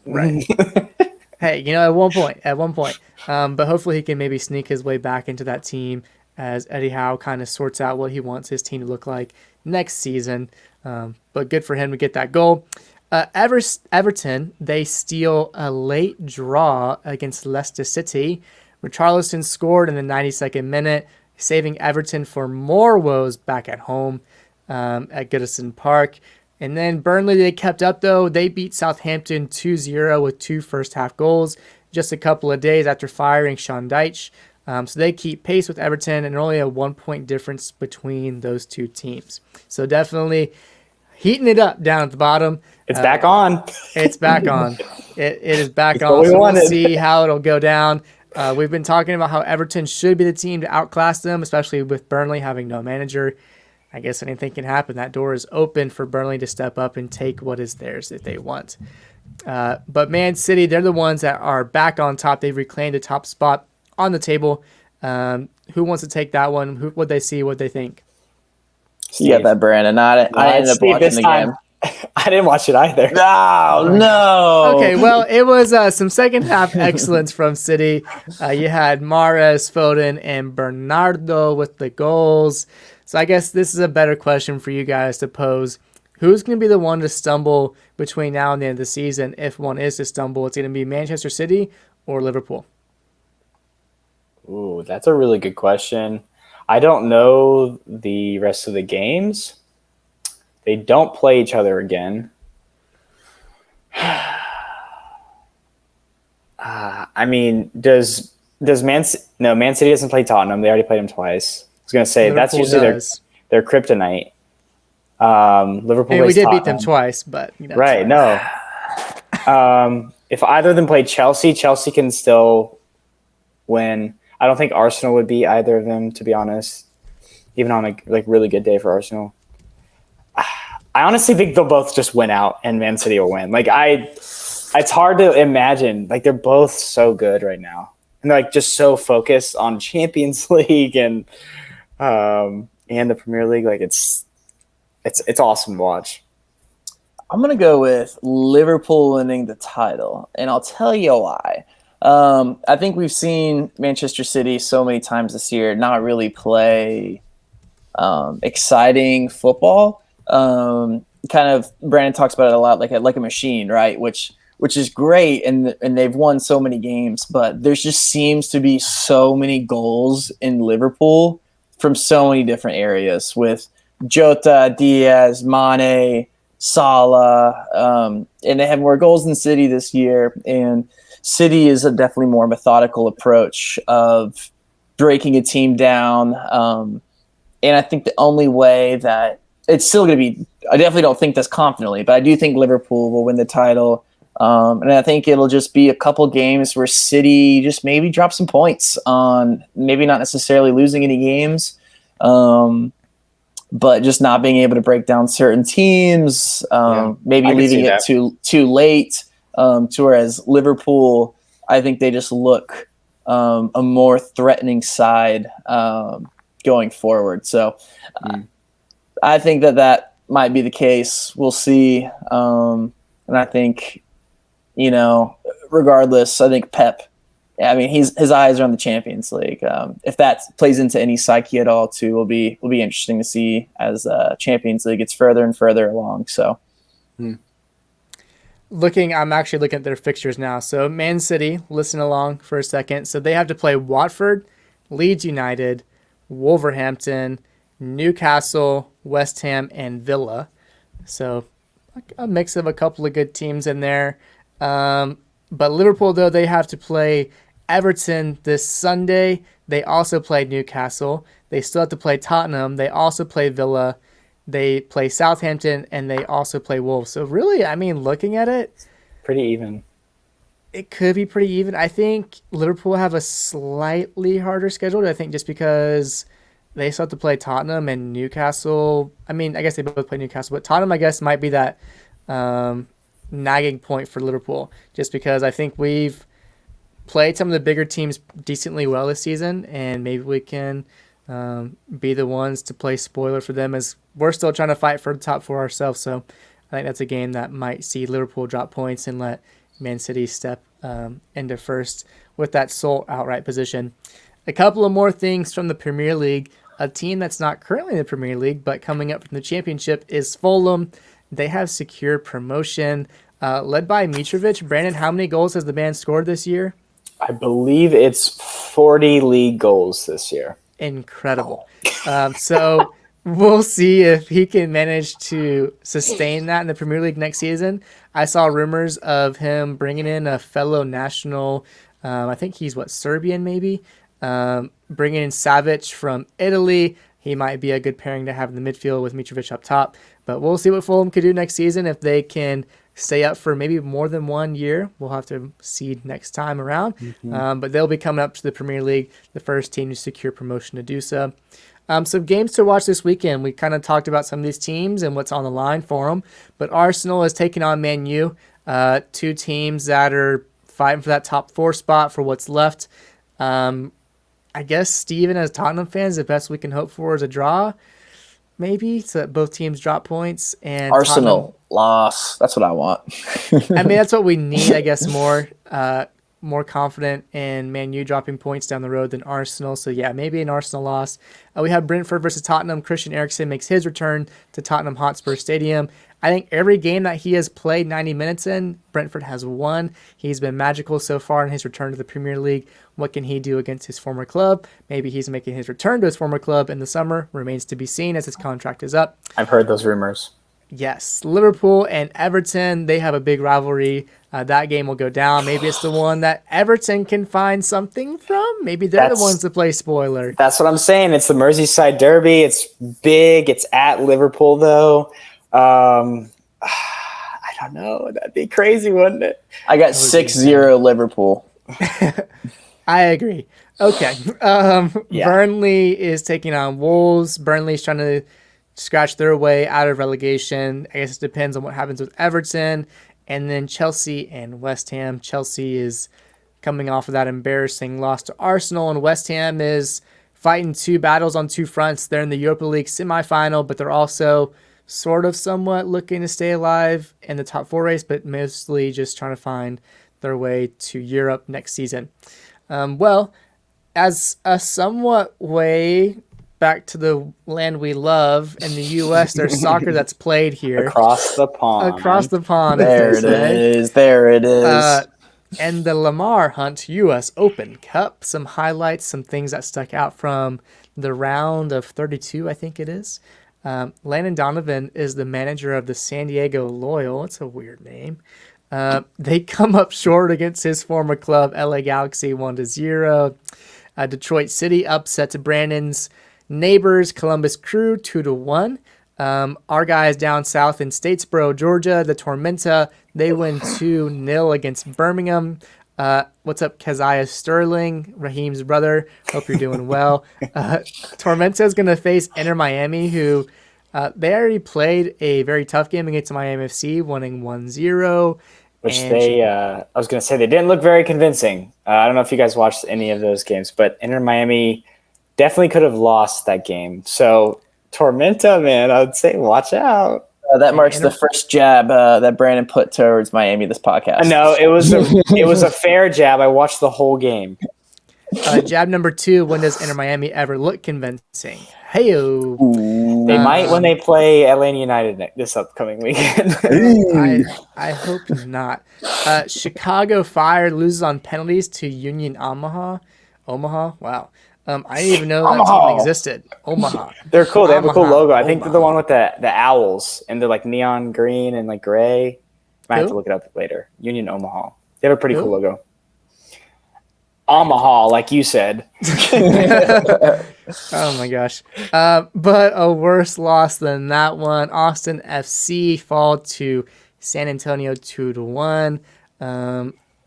Hey, at one point. But hopefully he can maybe sneak his way back into that team as Eddie Howe kind of sorts out what he wants his team to look like next season. But good for him to get that goal. Everton, they steal a late draw against Leicester City. Richarlison scored in the 92nd minute, saving Everton for more woes back at home at Goodison Park. And then Burnley, they kept up, though. They beat Southampton 2-0 with 2 first-half goals just a couple of days after firing Sean Dyche. So they keep pace with Everton, and only a 1-point difference between those two teams. So definitely heating it up down at the bottom. It's back on. It's back on. It is back on. So we'll see how it'll go down. We've been talking about how Everton should be the team to outclass them, especially with Burnley having no manager. I guess anything can happen. That door is open for Burnley to step up and take what is theirs if they want. But Man City, they're the ones that are back on top. They've reclaimed the top spot on the table. Who wants to take that one? What they see, what they think? You got that, Brandon. I ended up watching the game. I didn't watch it either. No. Okay, well, it was some second half excellence from City. You had Mahrez, Foden, and Bernardo with the goals. So I guess this is a better question for you guys to pose. Who's going to be the one to stumble between now and the end of the season? If one is to stumble, it's going to be Manchester City or Liverpool. Ooh, that's a really good question. I don't know the rest of the games. They don't play each other again. I mean, Man City doesn't play Tottenham. They already played them twice. I was gonna say that's Liverpool usually does. their kryptonite. Liverpool I mean, we plays did beat them Tottenham. twice, but Right? No. If either of them play Chelsea, Chelsea can still win. I don't think Arsenal would beat either of them, to be honest. Even on a really good day for Arsenal. I honestly think they'll both just win out and Man City will win. It's hard to imagine. They're both so good right now. And they're just so focused on Champions League and the Premier League. It's awesome to watch. I'm going to go with Liverpool winning the title, and I'll tell you why. I think we've seen Manchester City so many times this year not really play exciting football. Kind of Brandon talks about it a lot, like a machine, right? Which is great, and they've won so many games, but there just seems to be so many goals in Liverpool from so many different areas with Jota, Diaz, Mane, Salah, and they have more goals than City this year. And City is a definitely more methodical approach of breaking a team down. And I think the only way that it's still going to be, I definitely don't think this confidently, but I do think Liverpool will win the title. And I think it'll just be a couple games where City just maybe drop some points on maybe not necessarily losing any games, but just not being able to break down certain teams, maybe leaving it too late. To whereas Liverpool, I think they just look a more threatening side going forward. So I think that might be the case. We'll see. And I think, regardless, I think Pep, I mean, his eyes are on the Champions League. If that plays into any psyche at all, too, will be interesting to see as Champions League gets further and further along. So, I'm actually looking at their fixtures now. So, Man City, listen along for a second. So they have to play Watford, Leeds United, Wolverhampton, Newcastle, West Ham, and Villa. So a mix of a couple of good teams in there. But Liverpool, though, they have to play Everton this Sunday. They also play Newcastle. They still have to play Tottenham. They also play Villa. They play Southampton, and they also play Wolves. So really, I mean, looking at it, pretty even. It could be pretty even. I think Liverpool have a slightly harder schedule. I think just because they still have to play Tottenham and Newcastle. I mean, I guess they both play Newcastle, but Tottenham, I guess, might be that nagging point for Liverpool, just because I think we've played some of the bigger teams decently well this season, and maybe we can be the ones to play spoiler for them, as we're still trying to fight for the top four ourselves. So I think that's a game that might see Liverpool drop points and let Man City step into first with that sole outright position. A couple of more things from the Premier League. A team that's not currently in the Premier League but coming up from the Championship is Fulham. They have secured promotion, led by Mitrovic. Brandon, how many goals has the man scored this year? I believe it's 40 league goals this year. Incredible. So we'll see if he can manage to sustain that in the Premier League next season. I saw rumors of him bringing in a fellow national, I think he's Serbian maybe, bringing in Savic from Italy. He might be a good pairing to have in the midfield with Mitrovic up top. But we'll see what Fulham could do next season if they can stay up for maybe more than 1 year. We'll have to see next time around. But they'll be coming up to the Premier League, the first team to secure promotion to do so. Some games to watch this weekend. We kind of talked about some of these teams and what's on the line for them. But Arsenal is taking on Man U, two teams that are fighting for that top 4 spot for what's left. I guess, Steven, as Tottenham fans, the best we can hope for is a draw, maybe, so that both teams drop points. And Arsenal loss. That's what I want. I mean, that's what we need, I guess, more confident in Man U dropping points down the road than Arsenal. So, yeah, maybe an Arsenal loss. We have Brentford versus Tottenham. Christian Eriksen makes his return to Tottenham Hotspur Stadium. I think every game that he has played 90 minutes in, Brentford has won. He's been magical so far in his return to the Premier League. What can he do against his former club? Maybe he's making his return to his former club in the summer. Remains to be seen as his contract is up. I've heard those rumors. Yes, Liverpool and Everton, they have a big rivalry. That game will go down. Maybe it's the one that Everton can find something from. Maybe they're the ones to play spoiler. That's what I'm saying. It's the Merseyside Derby. It's big. It's at Liverpool, though. I don't know. That'd be crazy, wouldn't it? I got 6-0 Liverpool. I agree. Okay. Burnley is taking on Wolves. Burnley's trying to scratch their way out of relegation. I guess it depends on what happens with Everton. And then Chelsea and West Ham. Chelsea is coming off of that embarrassing loss to Arsenal, and West Ham is fighting two battles on two fronts. They're in the Europa League semifinal, but they're also sort of somewhat looking to stay alive in the top four race, but mostly just trying to find their way to Europe next season. Well, as a somewhat way back to the land we love in the U.S., there's soccer that's played here. Across the pond. Across the pond. There it is. There it is. And the Lamar Hunt U.S. Open Cup. Some highlights, some things that stuck out from the round of 32, I think it is. Landon Donovan is the manager of the San Diego Loyal. It's a weird name. They come up short against his former club, LA Galaxy, 1-0. Detroit City upset to Brandon's neighbors, Columbus Crew, 2-1. Our guys down south in Statesboro, Georgia, the Tormenta, they win 2-0 against Birmingham. What's up, Keziah Sterling, Raheem's brother? Hope you're doing well. Tormenta is going to face Inter Miami, who they already played a very tough game against Miami FC, winning 1-0. Which I was going to say, they didn't look very convincing. I don't know if you guys watched any of those games, but Inter Miami definitely could have lost that game. So Tormenta, man, I would say watch out. That marks the first jab that Brandon put towards Miami this podcast. No, it was a fair jab. I watched the whole game. Jab number 2, when does Inter Miami ever look convincing? Hey-o. They might when they play Atlanta United this upcoming weekend. I hope not. Chicago Fire loses on penalties to Union Omaha. Omaha? Wow. I didn't even know that team existed. Omaha. They're cool. They have a cool logo. I think Omaha. they're the one with the owls, and they're like neon green and like gray. Might have to look it up later. Union Omaha. They have a pretty cool logo. Omaha, like you said. Oh my gosh. But a worse loss than that one. Austin FC fall to San Antonio 2-1.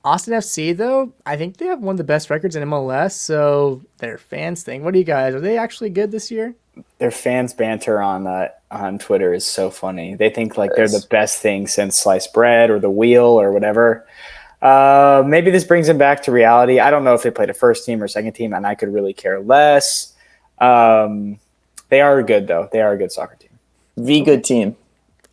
Austin FC, though, I think they have one of the best records in MLS, so their fans thing. What do you guys? Are they actually good this year? Their fans banter on Twitter is so funny. They think like they're the best thing since sliced bread or the wheel or whatever. Maybe this brings them back to reality. I don't know if they played a first team or second team, and I could really care less. They are good, though. They are a good soccer team. Good team.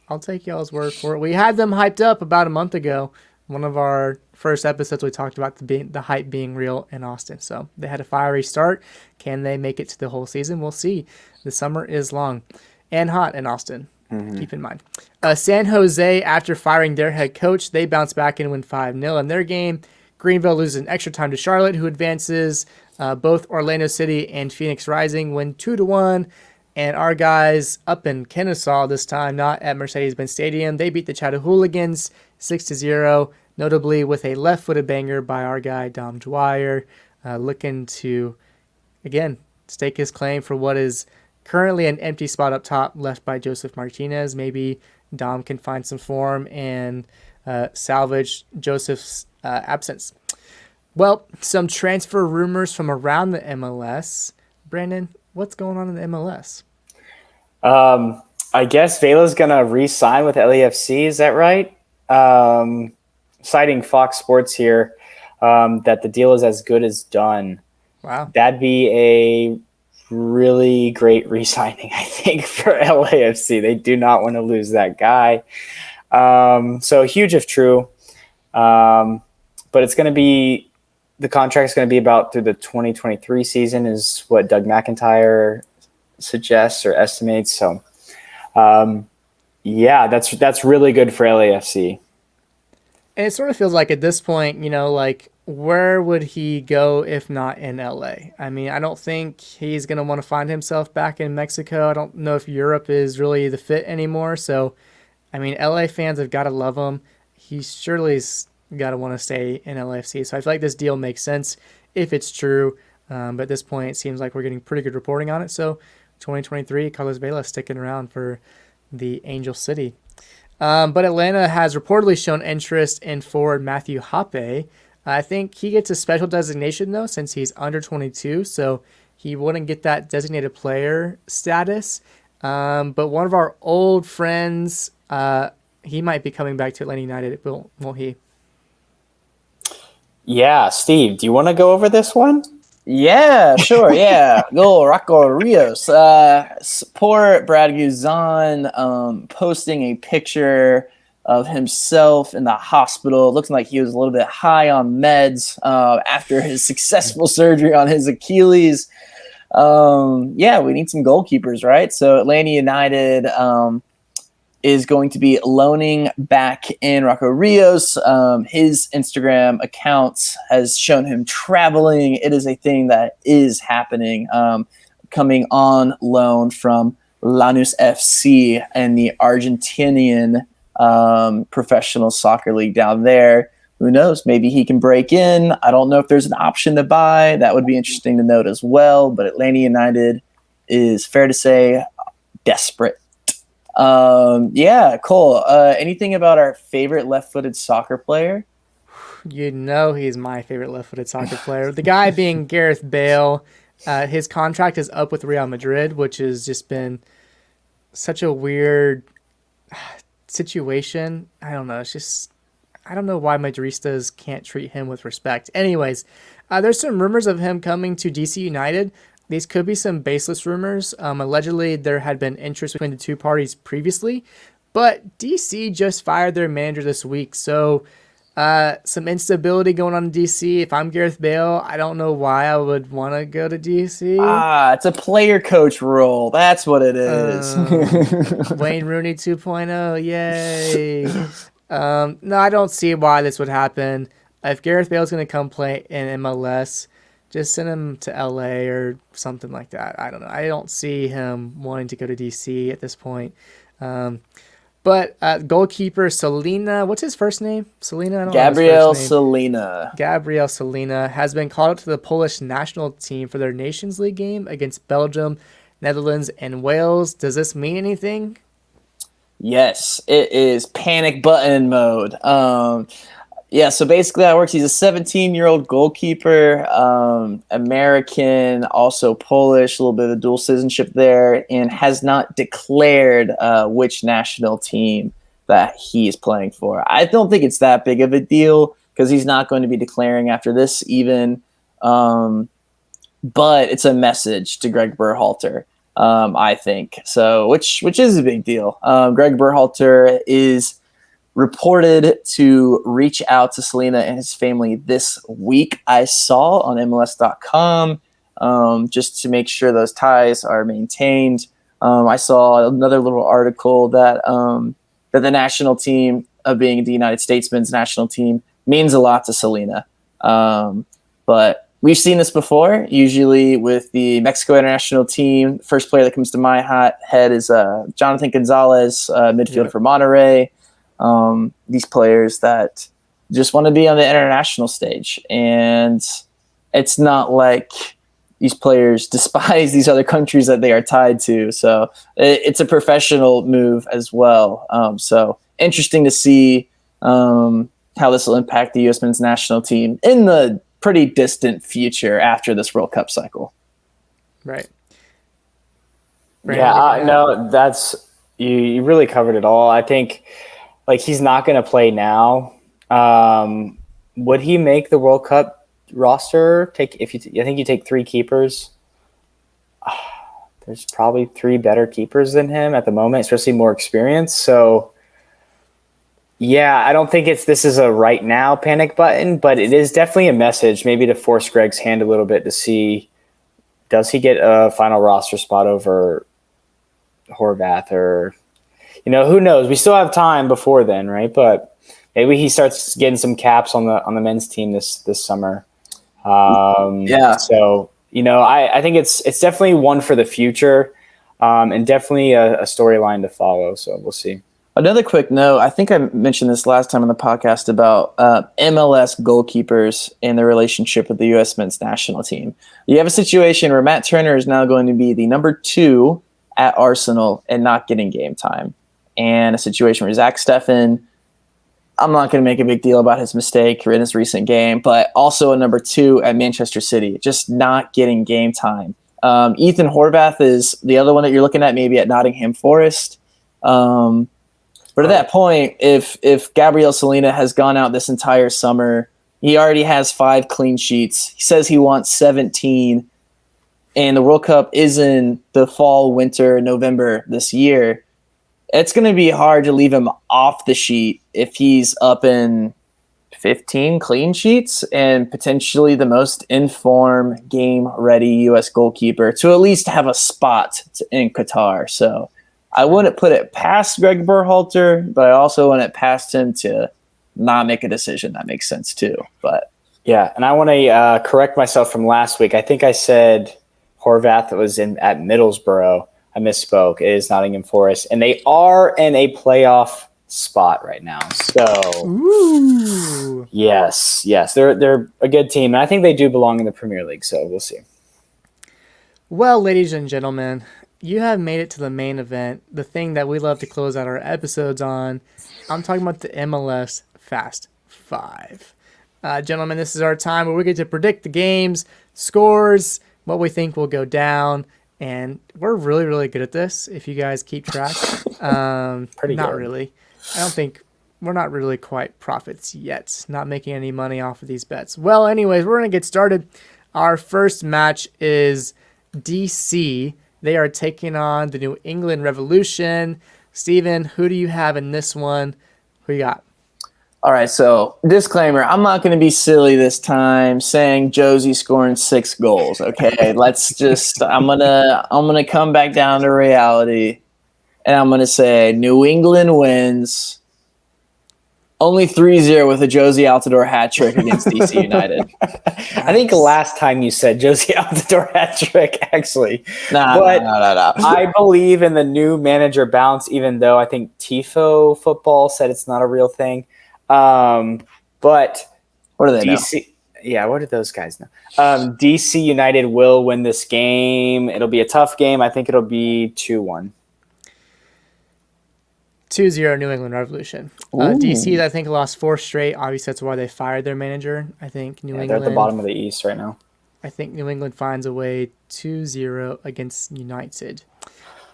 I'll take y'all's word for it. We had them hyped up about a month ago. One of our first episodes, we talked about the hype being real in Austin. So they had a fiery start. Can they make it to the whole season? We'll see. The summer is long and hot in Austin. Keep in mind. San Jose, after firing their head coach, they bounce back and win 5-0 in their game. Greenville loses in extra time to Charlotte, who advances. Both Orlando City and Phoenix Rising win 2-1. And our guys up in Kennesaw this time, not at Mercedes-Benz Stadium, they beat the Chattahooligans 6-0, notably with a left-footed banger by our guy Dom Dwyer, looking to, again, stake his claim for what is currently an empty spot up top left by Joseph Martinez. Maybe Dom can find some form and salvage Joseph's absence. Well, some transfer rumors from around the MLS. Brandon, what's going on in the MLS? I guess Vela's going to re-sign with LAFC. Is that right? Citing Fox Sports here, that the deal is as good as done. Wow. That'd be a really great re-signing, I think, for LAFC. They do not want to lose that guy. So huge if true. But it's going to be – the contract's going to be about through the 2023 season is what Doug McIntyre suggests or estimates. So, yeah, that's really good for LAFC. And it sort of feels like at this point, like where would he go if not in LA? I mean, I don't think he's going to want to find himself back in Mexico. I don't know if Europe is really the fit anymore. So I mean, LA fans have got to love him. He surely's got to want to stay in LAFC. So I feel like this deal makes sense if it's true. But at this point, it seems like we're getting pretty good reporting on it. So 2023, Carlos Vela sticking around for the Angel City. But Atlanta has reportedly shown interest in forward Matthew Hoppe. I think he gets a special designation, though, since he's under 22, so he wouldn't get that designated player status. But one of our old friends, he might be coming back to Atlanta United, won't he? Yeah, Steve, do you want to go over this one? Yeah, sure. Yeah. Go Rocco Rios. Poor Brad Guzan posting a picture of himself in the hospital, looking like he was a little bit high on meds after his successful surgery on his Achilles. Yeah, we need some goalkeepers, right? So Atlanta United is going to be loaning back in Rocco Rios. His Instagram account has shown him traveling. It is a thing that is happening, coming on loan from Lanús FC and the Argentinian professional soccer league down there. Who knows? Maybe he can break in. I don't know if there's an option to buy. That would be interesting to note as well. But Atlanta United is, fair to say, desperate. Yeah, Cole, anything about our favorite left-footed soccer player? You know he's my favorite left-footed soccer player. The guy being Gareth Bale. His contract is up with Real Madrid, which has just been such a weird situation. I don't know. It's just, I don't know why Madristas can't treat him with respect. Anyways, there's some rumors of him coming to DC United. These could be some baseless rumors. Allegedly, there had been interest between the two parties previously, but DC just fired their manager this week. So some instability going on in DC. If I'm Gareth Bale, I don't know why I would want to go to DC. It's a player coach role. That's what it is. Wayne Rooney 2.0, yay. No, I don't see why this would happen. If Gareth Bale's going to come play in MLS, just send him to LA or something like that. I don't know. I don't see him wanting to go to DC at this point. But goalkeeper Selena, what's his first name? Selena? I don't Gabriel know his first name. Selena. Gabriel Selena has been called up to the Polish national team for their Nations League game against Belgium, Netherlands, and Wales. Does this mean anything? Yes, it is panic button mode. Yeah, so basically how it works, he's a 17-year-old goalkeeper, American, also Polish, a little bit of dual citizenship there, and has not declared which national team that he is playing for. I don't think it's that big of a deal because he's not going to be declaring after this even, but it's a message to Greg Berhalter, I think. So, which is a big deal. Greg Berhalter is reported to reach out to Selena and his family this week, I saw on MLS.com, just to make sure those ties are maintained. I saw another little article that that the national team of being the United States men's national team means a lot to Selena. But we've seen this before, usually with the Mexico international team. First player that comes to my head is Jonathan Gonzalez, midfielder for Monterrey. These players that just want to be on the international stage, and it's not like these players despise these other countries that they are tied to. So it's a professional move as well. So interesting to see how this will impact the U.S. men's national team in the pretty distant future after this World Cup cycle. Right. Yeah, no, that's you really covered it all. I think like he's not going to play now. Would he make the World Cup roster? I think you take three keepers. There's probably three better keepers than him at the moment, especially more experience. So yeah, I don't think this is a right now panic button, but it is definitely a message, maybe to force Greg's hand a little bit to see, does he get a final roster spot over Horvath, or who knows? We still have time before then, right? But maybe he starts getting some caps on the men's team this summer. Yeah. So I think it's definitely one for the future, and definitely a storyline to follow. So we'll see. Another quick note, I think I mentioned this last time on the podcast about MLS goalkeepers and their relationship with the U.S. men's national team. You have a situation where Matt Turner is now going to be the number 2 at Arsenal and not getting game time. And a situation where Zach Steffen, I'm not going to make a big deal about his mistake in his recent game, but also a number 2 at Manchester City, just not getting game time. Ethan Horvath is the other one that you're looking at, maybe at Nottingham Forest. But at that point, if Gabriel Salina has gone out this entire summer, he already has 5 clean sheets. He says he wants 17, and the World Cup is in the fall, winter, November this year. It's going to be hard to leave him off the sheet if he's up in 15 clean sheets and potentially the most in-form, game-ready U.S. goalkeeper to at least have a spot in Qatar. So I wouldn't put it past Greg Berhalter, but I also wouldn't past him to not make a decision. That makes sense too. But yeah, and I want to correct myself from last week. I think I said Horvath was at Middlesbrough. I misspoke. It is Nottingham Forest, and they are in a playoff spot right now. So, Ooh. yes, they're a good team, and I think they do belong in the Premier League. So we'll see. Well, ladies and gentlemen, you have made it to the main event, the thing that we love to close out our episodes on. I'm talking about the MLS Fast Five. Gentlemen, this is our time where we get to predict the games, scores, what we think will go down, and we're really, really good at this, if you guys keep track. Pretty not good. really. I don't think we're not really quite profits yet, not making any money off of these bets. Well, anyways, we're going to get started. Our first match is DC. They are taking on the New England Revolution. Steven, who do you have in this one? Who you got? all right, so disclaimer, I'm not going to be silly this time saying Josie scoring 6 goals, okay? Let's just I'm going to come back down to reality, and I'm going to say New England wins only 3-0 with a Josie Altidore hat trick against DC United. I think last time you said Josie Altidore hat trick, actually. No. I believe in the new manager bounce, even though I think Tifo football said it's not a real thing. But What do they DC, know? yeah, what do those guys know? DC United will win this game. It'll be a tough game. I think it'll be 2-1. 2-0 New England Revolution. DC, I think, lost 4 straight. Obviously, that's why they fired their manager. I think New England. They're at the bottom of the East right now. I think New England finds a way 2-0 against United.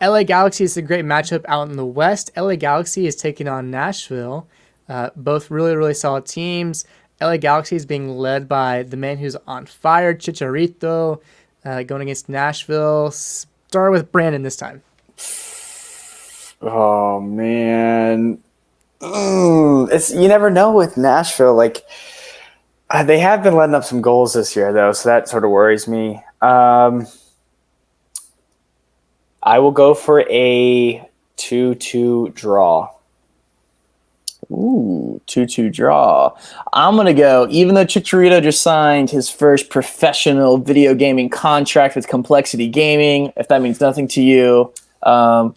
LA Galaxy is a great matchup out in the West. LA Galaxy is taking on Nashville. Both really, really solid teams. LA Galaxy is being led by the man who's on fire, Chicharito, going against Nashville. Start with Brandon this time. Oh man, you never know with Nashville. Like they have been letting up some goals this year, though, so that sort of worries me. I will go for a 2-2 draw. Ooh, 2-2 draw. I'm going to go, even though Chicharito just signed his first professional video gaming contract with Complexity Gaming, if that means nothing to you, don't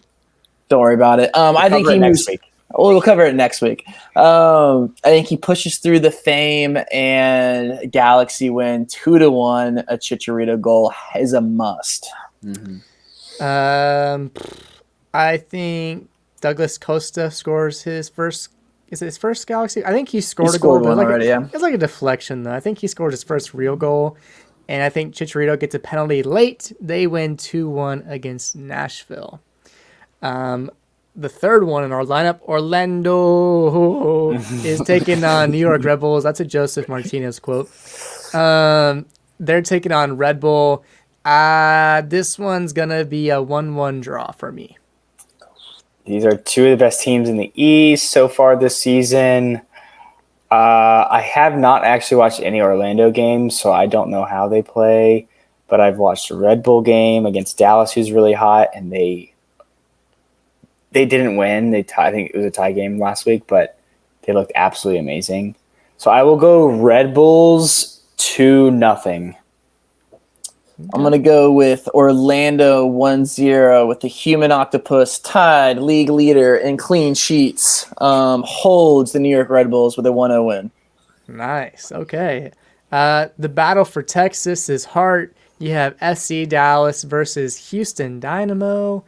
worry about it. I think he moves. We'll cover it next week. I think he pushes through the Fame and Galaxy win 2-1. A Chicharito goal is a must. Mm-hmm. I think Douglas Costa scores his first. Is it his first Galaxy? I think he scored a goal. One already, yeah. It's like a deflection, though. I think he scored his first real goal. And I think Chicharito gets a penalty late. They win 2-1 against Nashville. The third one in our lineup, Orlando, is taking on New York Red Bulls. That's a Joseph Martinez quote. They're taking on Red Bull. This one's going to be a 1-1 draw for me. These are two of the best teams in the East so far this season. I have not actually watched any Orlando games, so I don't know how they play. But I've watched a Red Bull game against Dallas, who's really hot, and they didn't win. I think it was a tie game last week, but they looked absolutely amazing. So I will go Red Bulls 2-0. I'm going to go with Orlando 1-0 with the Human Octopus tied league leader in clean sheets. Holds the New York Red Bulls with a 1-0 win. Nice. Okay. The battle for Texas is hard. You have FC Dallas versus Houston Dynamo.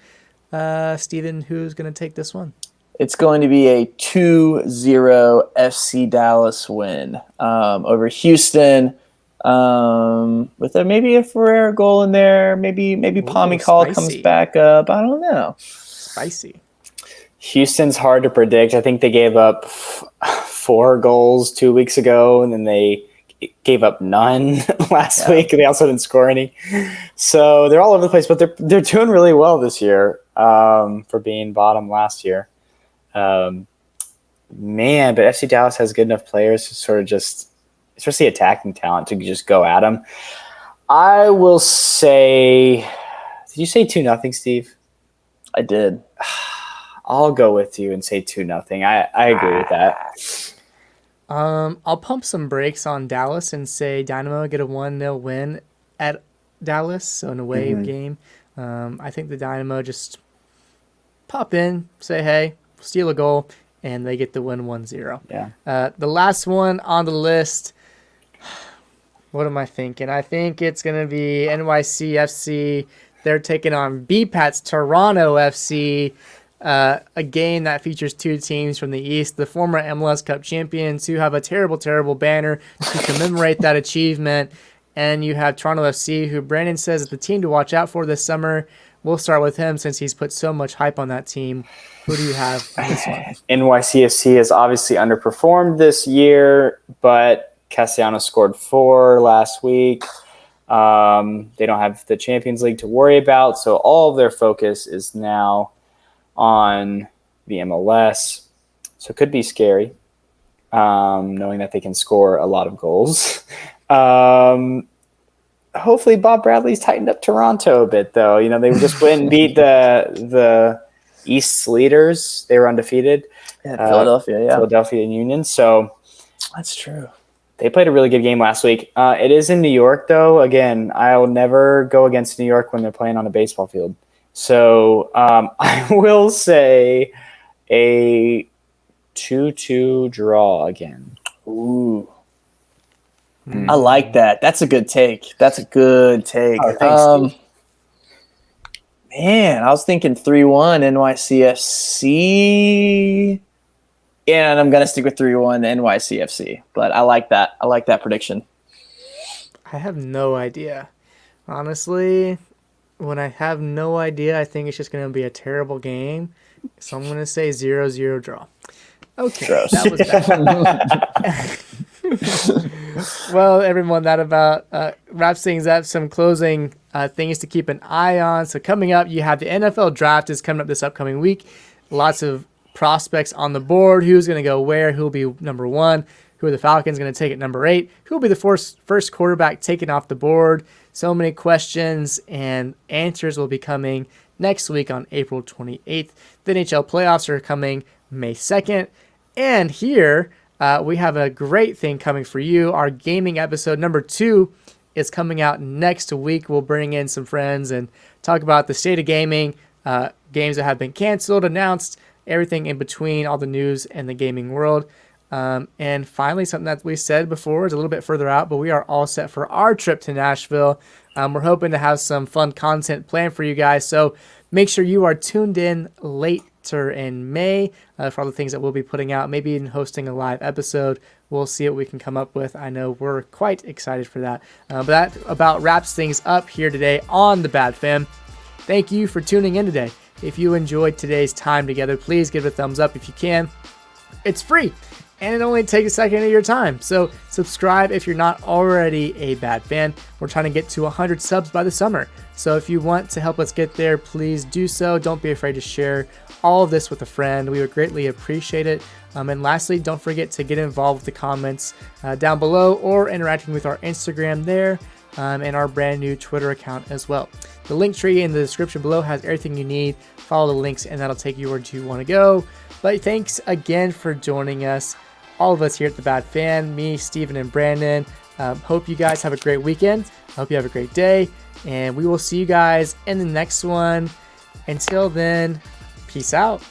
Steven, who's going to take this one? It's going to be a 2-0 FC Dallas win over Houston. With maybe a Ferreira goal in there, maybe Pommy Call comes back up. I don't know. Spicy. Houston's hard to predict. I think they gave up 4 goals 2 weeks ago, and then they gave up none last week. They also didn't score any, so they're all over the place. But they're doing really well this year for being bottom last year. But FC Dallas has good enough players to sort of just, especially attacking talent, to just go at them. I will say, did you say 2-0, Steve? I did. I'll go with you and say 2-0. I agree with that. I'll pump some brakes on Dallas and say Dynamo get a 1-0 win at Dallas, so an away game. I think the Dynamo just pop in, say hey, steal a goal, and they get the win 1-0. Yeah. The last one on the list, what am I thinking? I think it's going to be NYCFC. They're taking on BPAT's Toronto FC, a game that features 2 teams from the East, the former MLS Cup champions, who have a terrible, terrible banner to commemorate that achievement. And you have Toronto FC, who Brandon says is the team to watch out for this summer. We'll start with him since he's put so much hype on that team. Who do you have in this one? NYCFC has obviously underperformed this year, but Castellanos scored 4 last week. They don't have the Champions League to worry about, so all of their focus is now on the MLS. So it could be scary, knowing that they can score a lot of goals. Hopefully Bob Bradley's tightened up Toronto a bit, though. You know, they just went and beat the East's leaders. They were undefeated. Philadelphia Union. So that's true. They played a really good game last week. It is in New York, though. Again, I'll never go against New York when they're playing on a baseball field. So I will say a 2-2 draw again. Ooh. I like that. That's a good take. Oh, thanks, man, I was thinking 3-1 NYCFC. Yeah, and I'm going to stick with 3-1 NYCFC. But I like that. I like that prediction. I have no idea. Honestly, when I have no idea, I think it's just going to be a terrible game. So I'm going to say 0-0 draw. Okay, gross. That was bad. Well, everyone, that about wraps things up. Some closing things to keep an eye on. So coming up, you have the NFL draft is coming up this upcoming week. Lots of prospects on the board. Who's going to go where? Who will be number 1? Who are the Falcons going to take at number 8? Who will be the first quarterback taken off the board? So many questions and answers will be coming next week on April 28th. The NHL playoffs are coming May 2nd. And here we have a great thing coming for you. Our gaming episode number 2 is coming out next week. We'll bring in some friends and talk about the state of gaming, games that have been canceled, announced, everything in between, all the news in the gaming world. And finally, something that we said before is a little bit further out, but we are all set for our trip to Nashville. We're hoping to have some fun content planned for you guys. So make sure you are tuned in later in May for all the things that we'll be putting out, maybe even hosting a live episode. We'll see what we can come up with. I know we're quite excited for that. But that about wraps things up here today on The Bad Fam. Thank you for tuning in today. If you enjoyed today's time together, please give it a thumbs up if you can. It's free, and it only takes a second of your time. So subscribe if you're not already a Bad Fan. We're trying to get to 100 subs by the summer. So if you want to help us get there, please do so. Don't be afraid to share all of this with a friend. We would greatly appreciate it. And lastly, don't forget to get involved with the comments down below or interacting with our Instagram there and our brand new Twitter account as well. The link tree in the description below has everything you need. Follow the links and that'll take you where you want to go. But thanks again for joining us. All of us here at The Bad Fan, me, Steven, and Brandon. Hope you guys have a great weekend. Hope you have a great day. And we will see you guys in the next one. Until then, peace out.